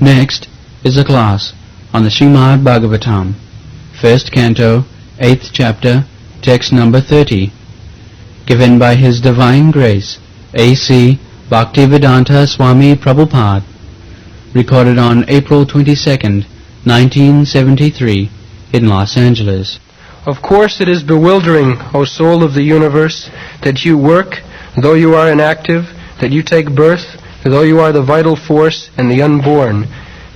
Next is a class on the Srimad Bhagavatam, 1st Canto, 8th Chapter, text number 30, given by His Divine Grace, A.C. Bhaktivedanta Swami Prabhupada, recorded on April 22nd, 1973, in Los Angeles. Of course it is bewildering, O soul of the universe, that you work, though you are inactive, that you take birth, though you are the vital force and the unborn.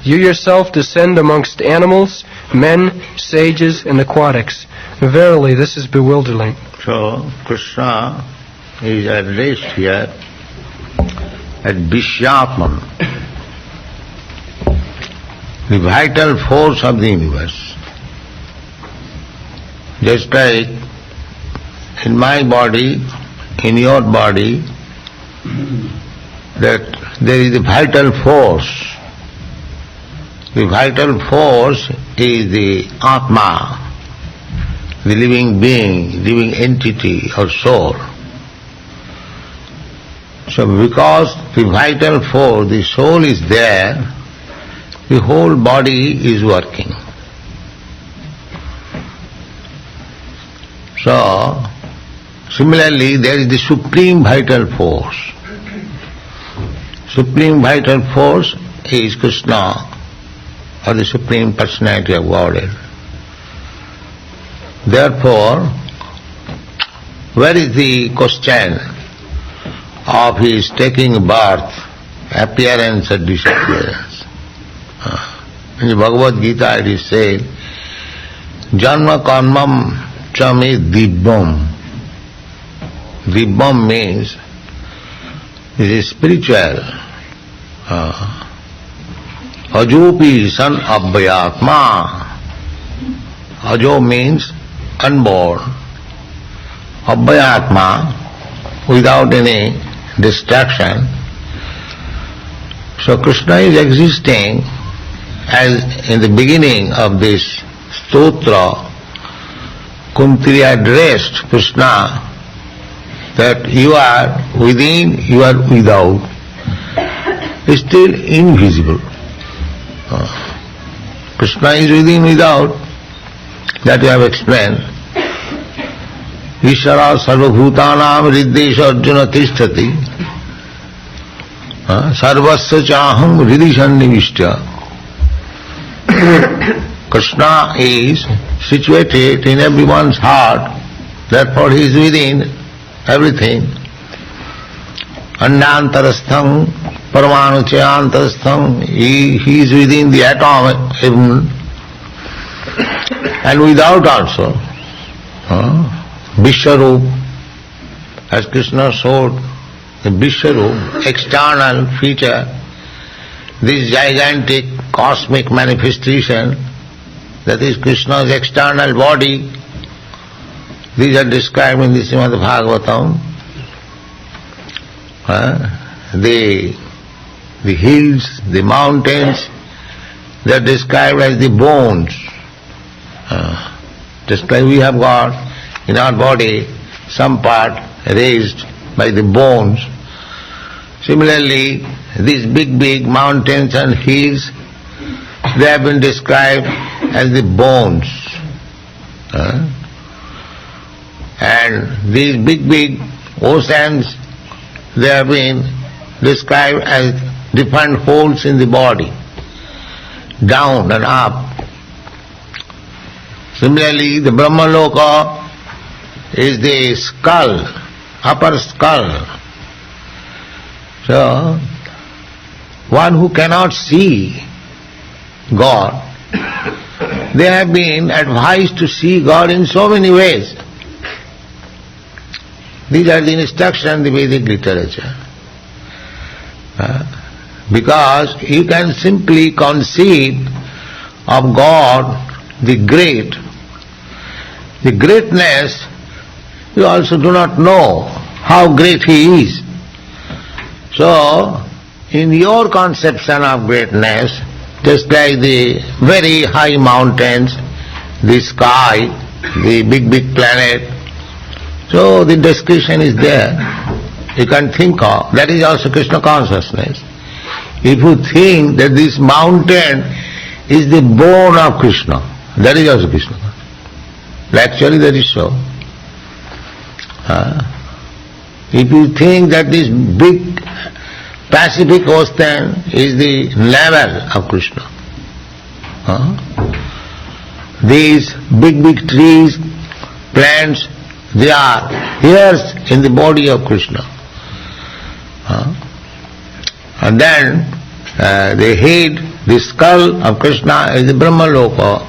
You yourself descend amongst animals, men, sages, and aquatics. Verily, this is bewildering. So, Krishna is addressed here as Vishyatman, the vital force of the universe. Just like in my body, in your body, that there is a vital force. The vital force is the Atma, the living being, living entity or soul. So because the vital force, the soul is there, the whole body is working. So, similarly, there is the Supreme Vital Force. Supreme Vital Force is Krishna, or the Supreme Personality of Godhead. Therefore, where is the question of his taking birth, appearance or disappearance? In the Bhagavad Gita it is said, Janma karmam chame dibbam. Dibbam means it is spiritual. Ajopi san abhyatma. Ajo means unborn. Abhyatma, without any distraction. So Krishna is existing as in the beginning of this stotra, Kunti addressed Krishna that you are within, you are without, still invisible. Krishna is within, without, that we have explained. Ishara sarvabhutanam riddesha arjuna tishtati sarvasya chaham hridhi sannivishta. Krishna is situated in everyone's heart, therefore he is within everything. Anyantarastham, paramanuchayantarastham, he is within the atom even, and without also. Vishwarup, as Krishna showed, the Vishwarup, external feature, this gigantic cosmic manifestation, that is Krishna's external body, these are described in the Srimad Bhagavatam. The hills, the mountains, they are described as the bones. Just like we have got in our body some part raised by the bones. Similarly, these big mountains and hills, they have been described as the bones. And these big oceans, they have been described as different holes in the body, down and up. Similarly, the Brahmaloka is the skull, upper skull. So, one who cannot see God, they have been advised to see God in so many ways. These are the instructions in the Vedic literature. Because you can simply conceive of God, the great. The greatness, you also do not know how great He is. So, in your conception of greatness, just like the very high mountains, the sky, the big planet, so the description is there. You can think of, that is also Krishna consciousness. if you think that this mountain is the bone of Krishna, that is also Krishna. Actually that is so. If you think that this big Pacific Ocean is the navel of Krishna, these big trees, plants, they are hairs in the body of Krishna. And then the head, the skull of Krishna is the Brahma Loka.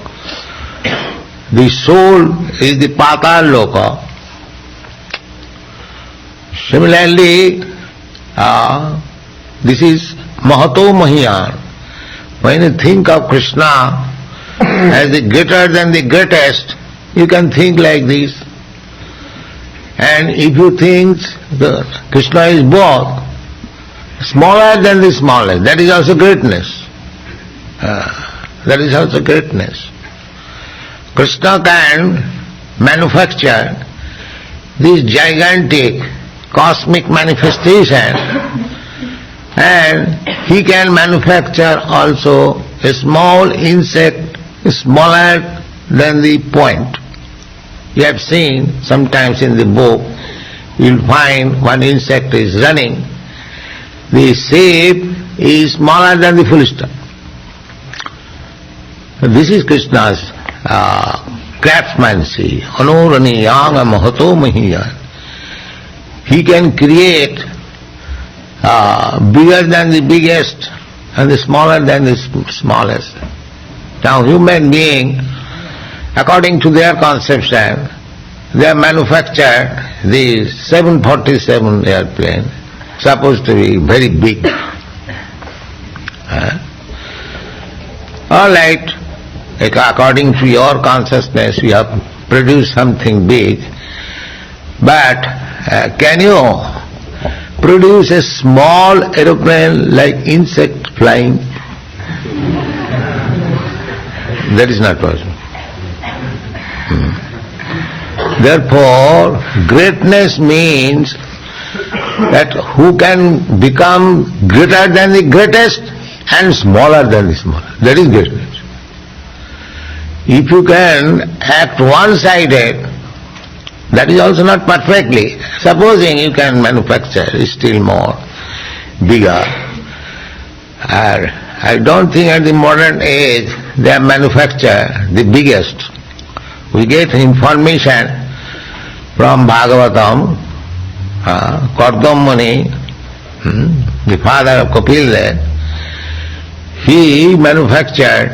The soul is the Patal Loka. Similarly, this is Mahato Mahiyan. When you think of Krishna as the greater than the greatest, you can think like this. And if you think that Krishna is both, smaller than the smallest, that is also greatness. That is also greatness. Krishna can manufacture this gigantic cosmic manifestation, and he can manufacture also a small insect smaller than the point. You have seen sometimes in the book, you'll find one insect is running. The shape is smaller than the full stop. This is Krishna's craftsmanship. Anurani yanga mahato mahiyan. He can create bigger than the biggest and the smaller than the smallest. Now human being, according to their conception, they have manufactured the 747 airplane, supposed to be very big. All right, according to your consciousness, you have produced something big, but can you produce a small aeroplane like insect flying? That is not possible. Therefore, greatness means that who can become greater than the greatest and smaller than the smallest. That is greatness. If you can act one-sided, that is also not perfectly. Supposing you can manufacture still more, bigger. I don't think at the modern age they have manufactured the biggest. We get information from Bhagavatam, Kardam Muni, the father of Kapil there, he manufactured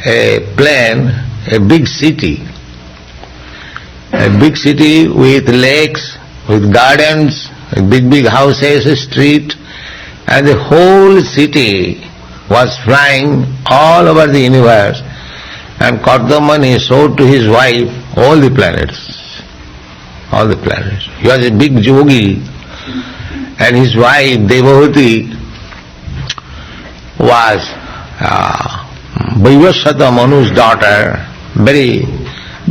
a plane, a big city with lakes, with gardens, with big houses, street, and the whole city was flying all over the universe, and Kardamani showed to his wife all the planets. All the planets. He was a big yogi, and his wife Devavati was Vaivasvata Manu's daughter, very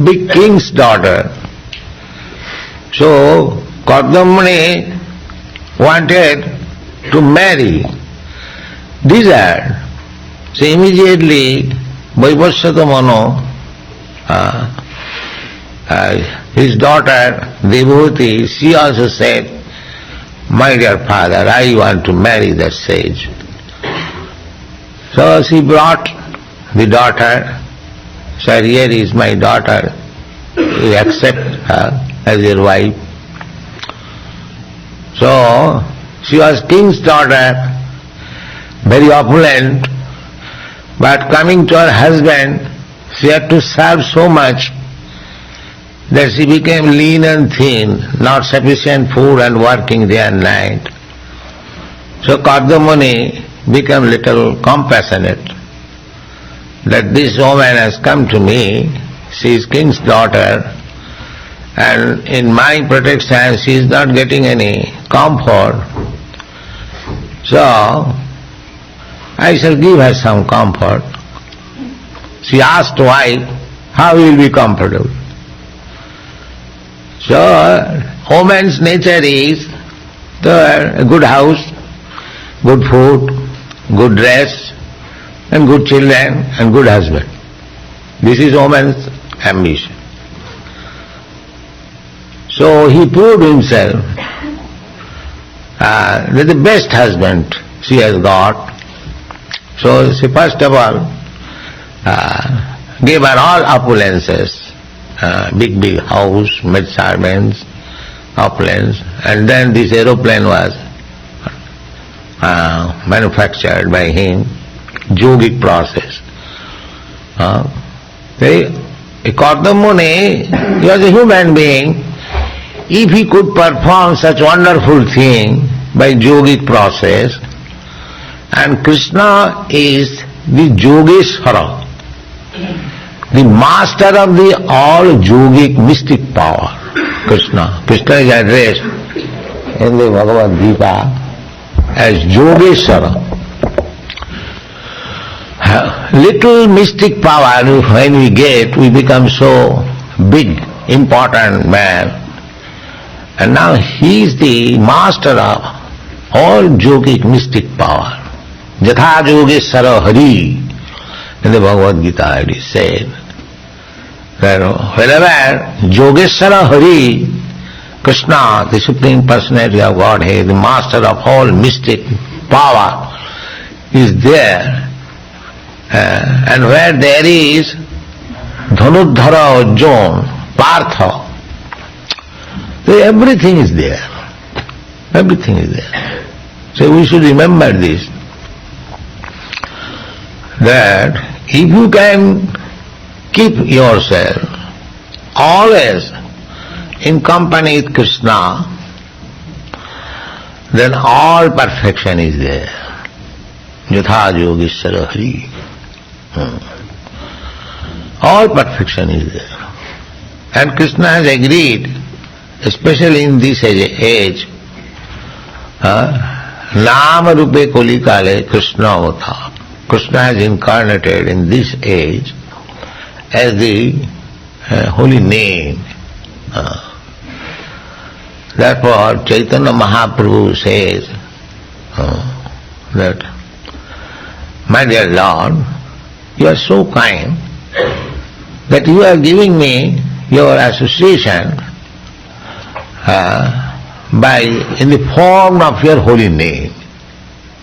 big king's daughter. So Kardamani wanted to marry, desired. So immediately Vaivasvata Manu, his daughter Devavati, she also said, "My dear father, I want to marry that sage." So she brought the daughter, said, "Here is my daughter, you accept her as your wife." So she was king's daughter, very opulent, but coming to her husband, she had to serve so much that she became lean and thin, not sufficient food and working day and night. So Kardamani became little compassionate that this woman has come to me, she is king's daughter, and in my protection she is not getting any comfort. So I shall give her some comfort. She asked wife, how will be comfortable? So woman's nature is a good house, good food, good dress, and good children, and good husband. This is woman's ambition. So he proved himself that the best husband she has got. So she first of all gave her all opulences, big house, maid servants, opulence, and then this aeroplane was manufactured by him, yogic process. Gautam Muni, he was a human being. If he could perform such wonderful thing by yogic process, and Krishna is the Yogeshwara, the master of the all yogic mystic power. Krishna is addressed in the Bhagavad Gita as Yogeshwara. Little mystic power when we get, we become so big, important man. And now he is the master of all yogic mystic power. Jatha Yogeshwara Hari, in the Bhagavad Gita it is said that wherever Yogeshwara Hari, Krishna, the Supreme Personality of Godhead, the master of all mystic power, is there, and where there is Dhanudhara Arjuna, Partha, so everything is there. Everything is there. So we should remember this, that if you can keep yourself always in company with Krishna, then all perfection is there. Yatha Yogeshwara Hari. All perfection is there. And Krishna has agreed, especially in this age, Nama Rupe Koli Kale Krishna Avata. Krishna has incarnated in this age as the holy name. Therefore, Chaitanya Mahaprabhu says that, my dear Lord, you are so kind that you are giving me your association in the form of your holy name.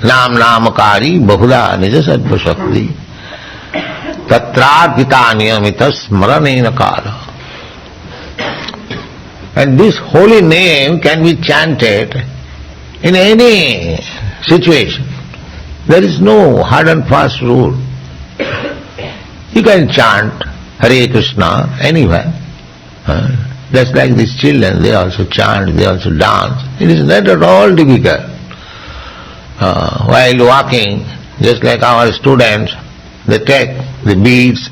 Nam Namakari Bahula Nija Sattva Shakti Tatrarpita Niyamita Smaranena Kala. And this holy name can be chanted in any situation. There is no hard and fast rule. You can chant Hare Krishna anywhere. Just like these children, they also chant, they also dance. It is not at all difficult. While walking, just like our students, they take the beads,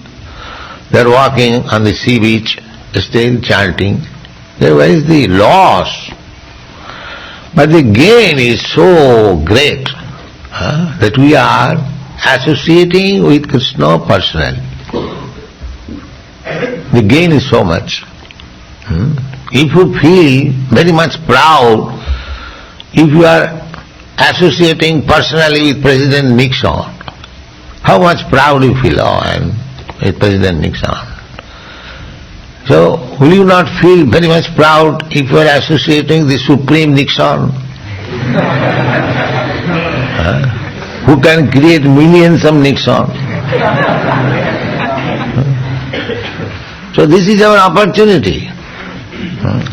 they are walking on the sea beach, still chanting. Where is the loss? But the gain is so great that we are associating with Krishna personally. The gain is so much. If you feel very much proud, if you are associating personally with President Nixon, how much proud you feel, I am with President Nixon. So, will you not feel very much proud if you are associating the Supreme Nixon? Who can create millions of Nixon? So this is our opportunity.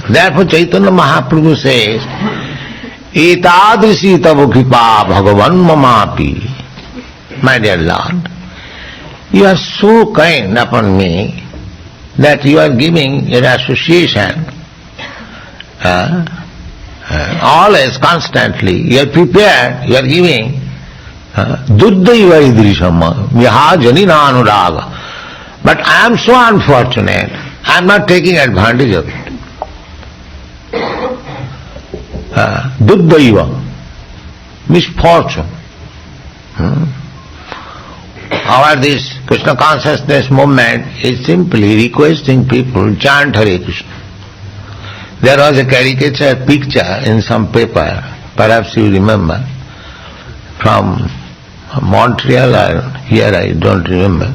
Therefore Chaitanya Mahaprabhu says, Etadrisi tavu kripa bhagavan mamapi. My dear Lord, you are so kind upon me that you are giving your association always, constantly. You are prepared, you are giving Duddhaiva idrishama yaha janina anuraga. But I am so unfortunate, I am not taking advantage of it. Duddhaiva, misfortune. Our this Krishna consciousness movement is simply requesting people chant Hare Krishna. There was a caricature picture in some paper, perhaps you remember, from Montreal or here, I don't remember.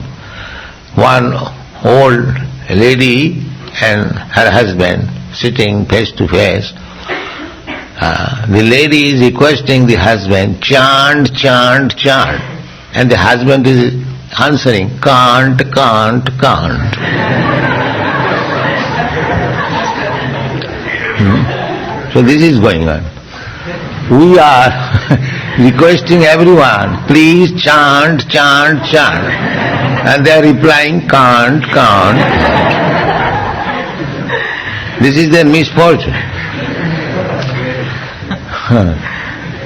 One old lady and her husband sitting face to face. The lady is requesting the husband, chant, chant, chant. And the husband is answering, can't, can't, can't. So this is going on. We are requesting everyone, please chant, chant, chant. And they are replying, can't, can't. This is their misfortune.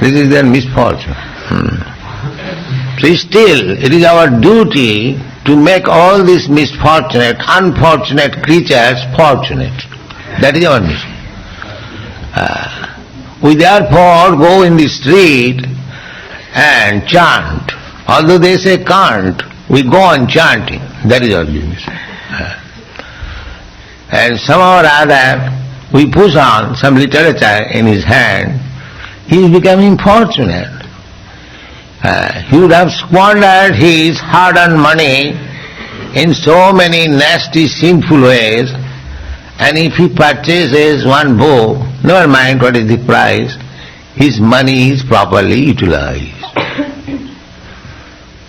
This is their misfortune. So still, it is our duty to make all these misfortunate, unfortunate creatures fortunate. That is our mission. We therefore go in the street and chant. Although they say can't, we go on chanting. That is our business. And somehow or other, we push on some literature in his hand. He is becoming fortunate. He would have squandered his hard-earned money in so many nasty, sinful ways, and if he purchases one book, never mind what is the price, his money is properly utilized.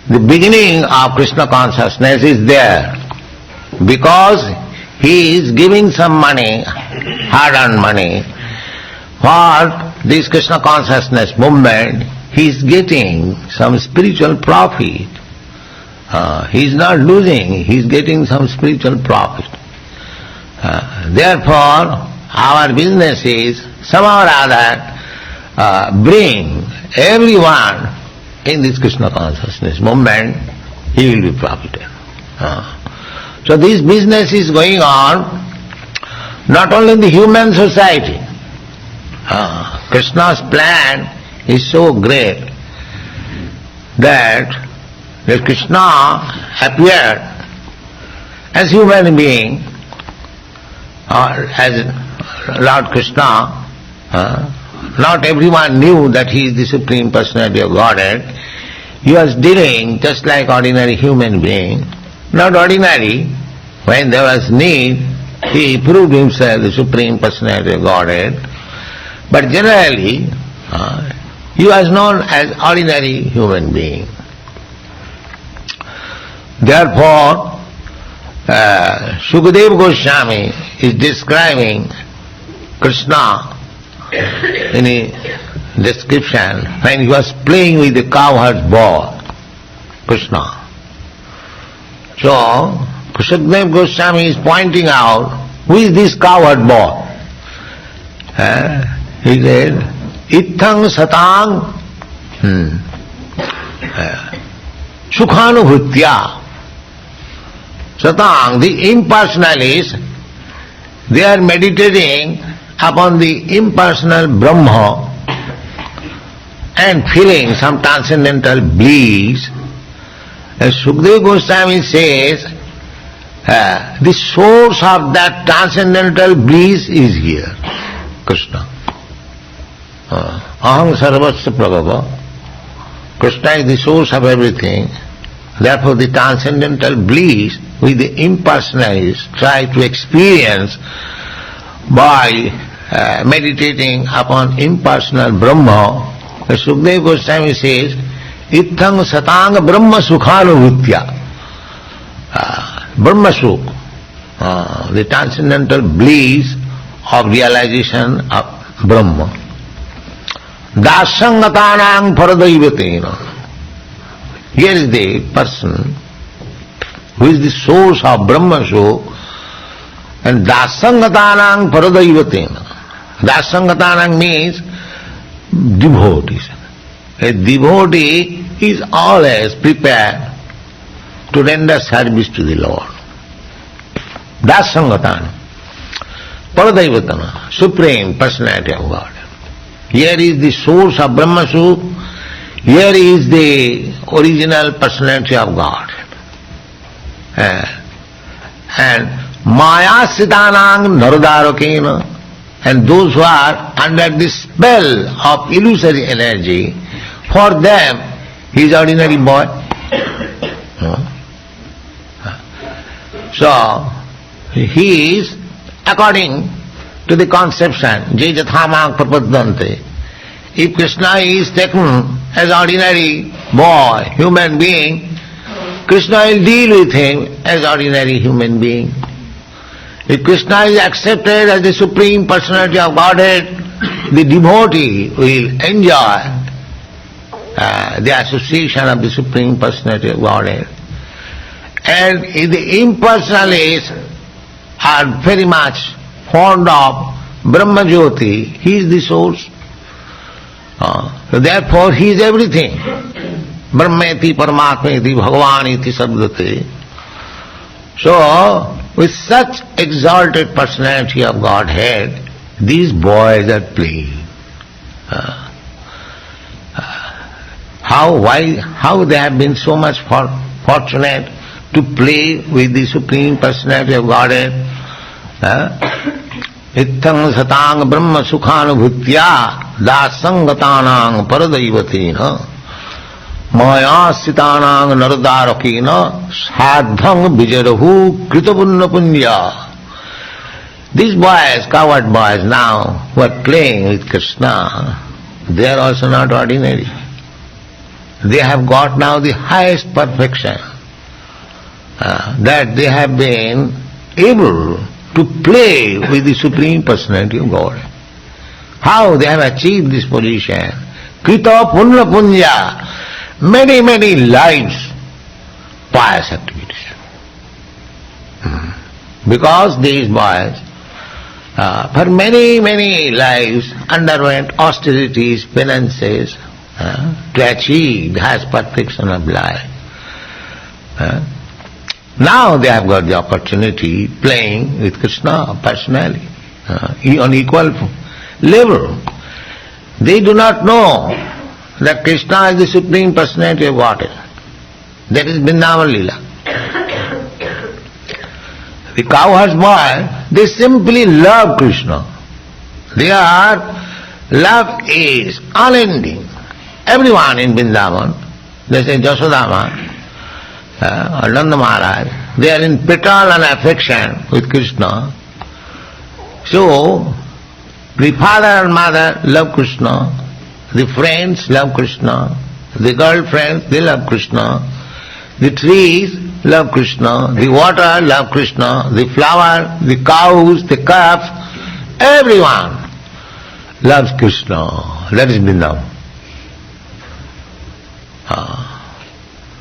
The beginning of Krishna consciousness is there, because he is giving some money, hard-earned money, for this Krishna consciousness movement. He is getting some spiritual profit. He is not losing, he is getting some spiritual profit. Therefore, our business is somehow or other bring everyone in this Krishna consciousness movement, he will be profited. So this business is going on not only in the human society. Krishna's plan is so great that Krishna appeared as human being, or as Lord Krishna. Not everyone knew that he is the Supreme Personality of Godhead. He was dealing just like ordinary human being. Not ordinary. When there was need, he proved himself the Supreme Personality of Godhead. But generally, he was known as ordinary human being. Therefore, Sukadeva Goswami is describing Krishna in a description when he was playing with the cowherd's ball, Krishna. So, Sukadeva Goswami is pointing out, who is this cowherd ball? He said, Ithang satang sukhanubhutya. Satang, the impersonalists, they are meditating upon the impersonal Brahma and feeling some transcendental bliss. As Sukadeva Goswami says, the source of that transcendental bliss is here, Krishna. Aham sarvasya prabhava. Krishna is the source of everything. Therefore the transcendental bliss with the impersonalists try to experience by meditating upon impersonal Brahma. Sukadeva Goswami says, Ithang satang brahma sukhanubhutya. Brahma sukha, the transcendental bliss of realization of Brahma. Dasangatanang paradaivatena. Here is the person who is the source of Brahma sukha, and dasangatanang paradaivatena. Dasangatanang means devotees. A devotee is always prepared to render service to the Lord. Dasangatana, paradaivatana, Supreme Personality of God. Here is the source of Brahma sukha. Here is the original personality of God. And Maya Siddhanang Narodarakena, and those who are under the spell of illusory energy, for them He is ordinary boy. So, he is according to the conception, Je jathamang prapaddante. If Krishna is taken as ordinary boy, human being, Krishna will deal with him as ordinary human being. If Krishna is accepted as the Supreme Personality of Godhead, the devotee will enjoy the association of the Supreme Personality of Godhead. And if the impersonalists are very much fond of Brahma Jyoti, he is the source. So therefore he is everything. Brahmeti Paramatmeti Bhagavaniti Sabdate. So, with such exalted personality of Godhead, these boys are playing. How they have been so much fortunate to play with the Supreme Personality of Godhead. Ittang satang brahma sukhanubhutya dasangatanang paradaivatina maya sitanang naradarakina sadhang vijarahu kritapunna punya. These boys, coward boys now, who are playing with Krishna, they are also not ordinary. They have got now the highest perfection, that they have been able to play with the Supreme Personality of God. How they have achieved this position? Krita punna punya, many lives, pious activities. Because these boys, for many lives, underwent austerities, penances, to achieve the highest perfection of life. Now they have got the opportunity playing with Krishna personally, on equal level. They do not know that Krishna is the Supreme Personality of Godhead. That is Vrindavan Leela. The cowherd's boy, they simply love Krishna. Their love is unending. Everyone in Vrindavan, they say Jasodama, or Nanda Maharaj, they are in paternal affection with Krishna. So, the father and mother love Krishna, the friends love Krishna, the girlfriends, they love Krishna, the trees love Krishna, the water love Krishna, the flower, the cows, the calf, everyone loves Krishna. That is Vrindavan.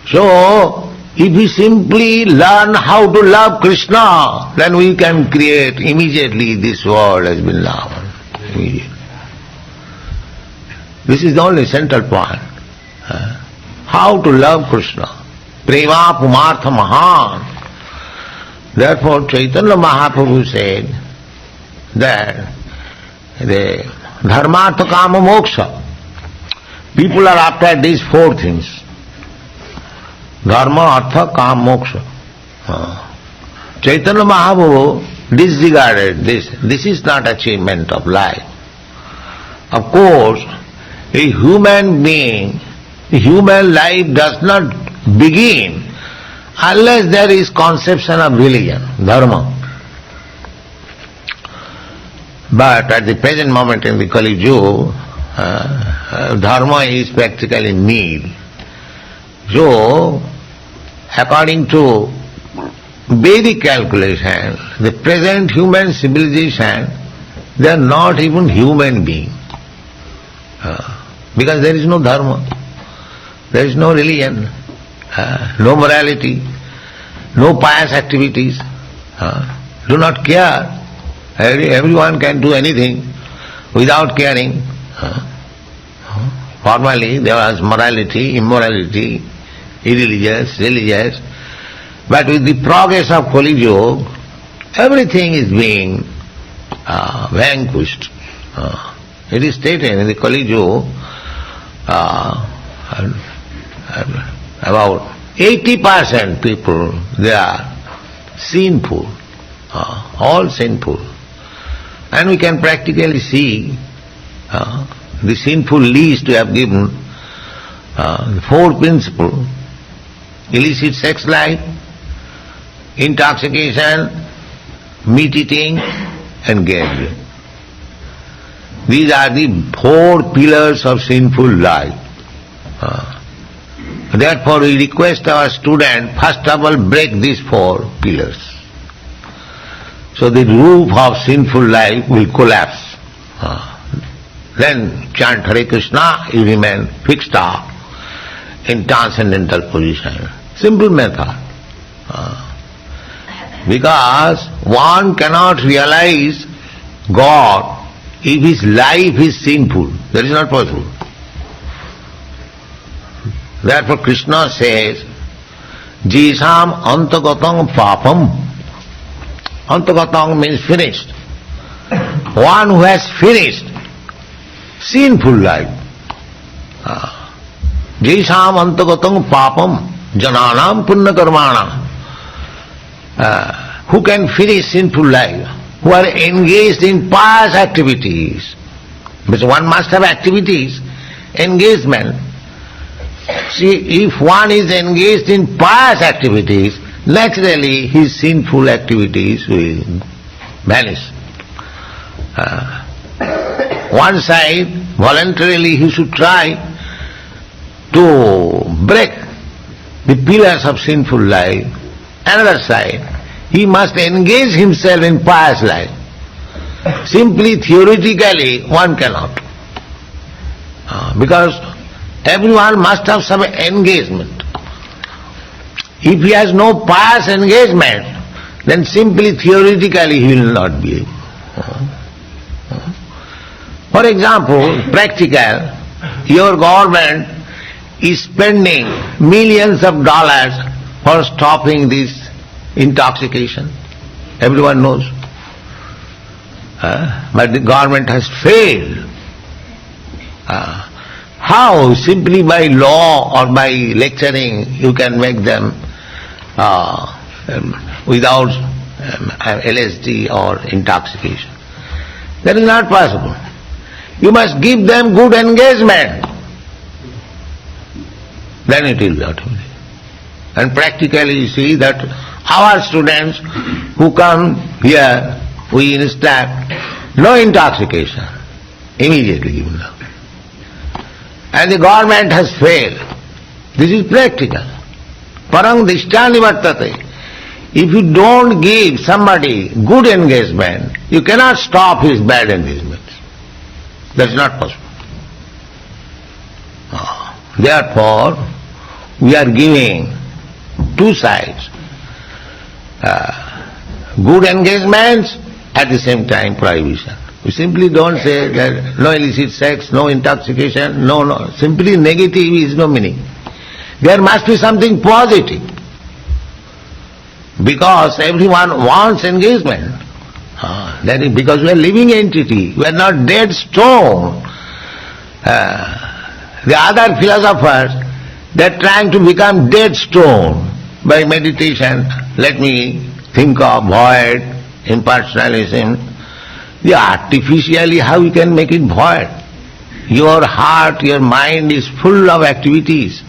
So, if we simply learn how to love Krishna, then we can create immediately this world as Vrindavan. This is the only central point. How to love Krishna. Prema pumartha mahan. Therefore Chaitanya Mahaprabhu said that the dharmartha kama moksha. People are after these four things. Dharma, artha, kama, moksha. Chaitanya Mahaprabhu disregarded this. This is not achievement of life. Of course, a human being, human life does not begin unless there is conception of religion, dharma. But at the present moment in the Kali Yuga, dharma is practically nil. So, according to Vedic calculation, the present human civilization, they are not even human beings. Because there is no dharma, there is no religion, no morality, no pious activities, do not care. Everyone can do anything without caring. Formerly there was morality, immorality, irreligious, religious, but with the progress of Kali Yuga, everything is being vanquished. It is stated in the Kali Yuga, about 80% people, they are sinful, all sinful. And we can practically see the sinful list we have given The four principles: illicit sex life, intoxication, meat eating and gambling. These are the four pillars of sinful life. Therefore we request our student, first of all, break these four pillars. So the roof of sinful life will collapse. Then chant Hare Krishna, you remain fixed up in transcendental position. Simple method. Because one cannot realize God if his life is sinful. That is not possible. Therefore Krishna says, Jisam antagatang papam. Antagatang means finished. One who has finished sinful life. Jisam antagatang papam jananam punna karmana. Who can finish sinful life? Who are engaged in pious activities. Because one must have activities, engagement. See, if one is engaged in pious activities, naturally his sinful activities will vanish. One side, voluntarily he should try to break the pillars of sinful life. Another side, he must engage himself in pious life. Simply theoretically one cannot. Because everyone must have some engagement. If he has no pious engagement, then simply theoretically he will not be able. For example, practical, your government is spending millions of dollars for stopping this intoxication. Everyone knows. But the government has failed. How? Simply by law or by lecturing you can make them without LSD or intoxication. That is not possible. You must give them good engagement. Then it will be automatic. And practically you see that our students who come here, we instruct, no intoxication, immediately given up. And the government has failed. This is practical. Parang dishtani vartate. If you don't give somebody good engagement, you cannot stop his bad engagement. That's not possible. Therefore, we are giving two sides. Good engagements, at the same time prohibition. We simply don't say that no illicit sex, no intoxication, no. Simply negative is no meaning. There must be something positive. Because everyone wants engagement. That is because we are living entity, we are not dead stone. The other philosophers, they are trying to become dead stone by meditation. Let me think of void, impersonalism. Artificially how you can make it void? Your heart, your mind is full of activities.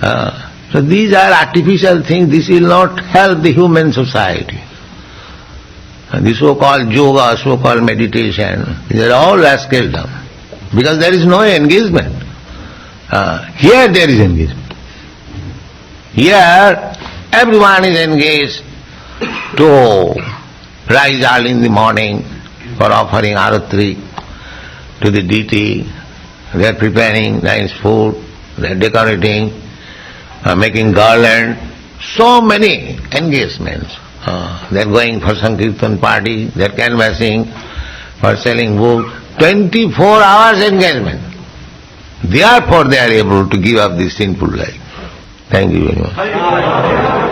So these are artificial things, this will not help the human society. The so-called yoga, so-called meditation, these are all rascaldom. Because there is no engagement. Here there is engagement. Here everyone is engaged to rise early in the morning for offering aratri to the deity. They are preparing nice food, they are decorating, making garland, so many engagements. They are going for Sankirtan party, they are canvassing, for selling books, 24 hours engagement. Therefore they are able to give up this sinful life. Thank you very much.